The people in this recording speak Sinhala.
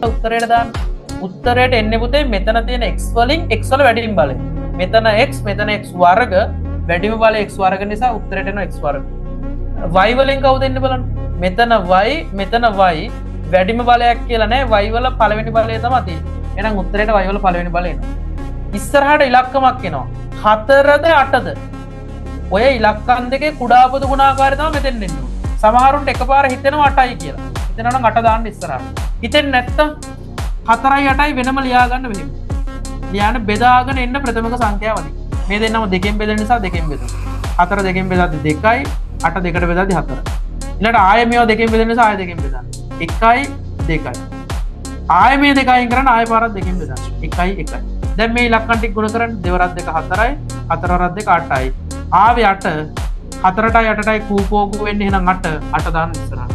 උත්තරයට දාන්න. උත්තරයට එන්නේ පුතේ මෙතන තියෙන x වලින් x වල වැඩිම බලය. මෙතන x මෙතන x වර්ග වැඩිම බලය x වර්ග නිසා උත්තරයට එනවා x වර්ග. y වලින් කවුද එන්නේ බලන්න. මෙතන y මෙතන y වැඩිම බලයක් කියලා නෑ y වල පළවෙනි බලය තමයි තියෙන්නේ. එහෙනම් උත්තරයට y වල පළවෙනි බලය එනවා. ඉස්සරහට ඉලක්කමක් එනවා. 4ද 8ද. ඔය ඉලක්කම් දෙකේ කුඩා පොදු ගුණාකාරය තමයි මෙතෙන් එන්නේ. සමහරුන්ට එකපාර හිතෙනවා 8යි කියලා. හිතනවා නම් 8 දාන්න ඉස්සරහට. හිතෙන්නේ නැත්තම් 4යි 8යි වෙනම ලියා ගන්න මෙහෙම. ලියන්න බෙදාගෙන එන්න ප්‍රථමක සංඛ්‍යාවලින්. මේ දෙන්නම දෙකෙන් බෙදෙන නිසා දෙකෙන් බෙදමු. 4 දෙකෙන් බෙදාද්දි 2යි 8 දෙකට බෙදාද්දි 4යි. ඊළඟට ආයෙ මේවා දෙකෙන් බෙදෙන නිසා ආයෙ දෙකෙන් බෙදන්න. 1යි 2යි. ආයෙ මේ දෙකයින් කරන්න ආයෙ පාරක් දෙකෙන් බෙදන්න. 1යි 1යි. දැන් මේ ඉලක්කම් ටික ගුණ කරන්න 2 වරක් 2 4යි 4 වරක් 2 8යි. ආවේ 8 4ටයි 8ටයි කූපෝගු වෙන්නේ එහෙනම් 8 දාන්න ඉස්සරහට.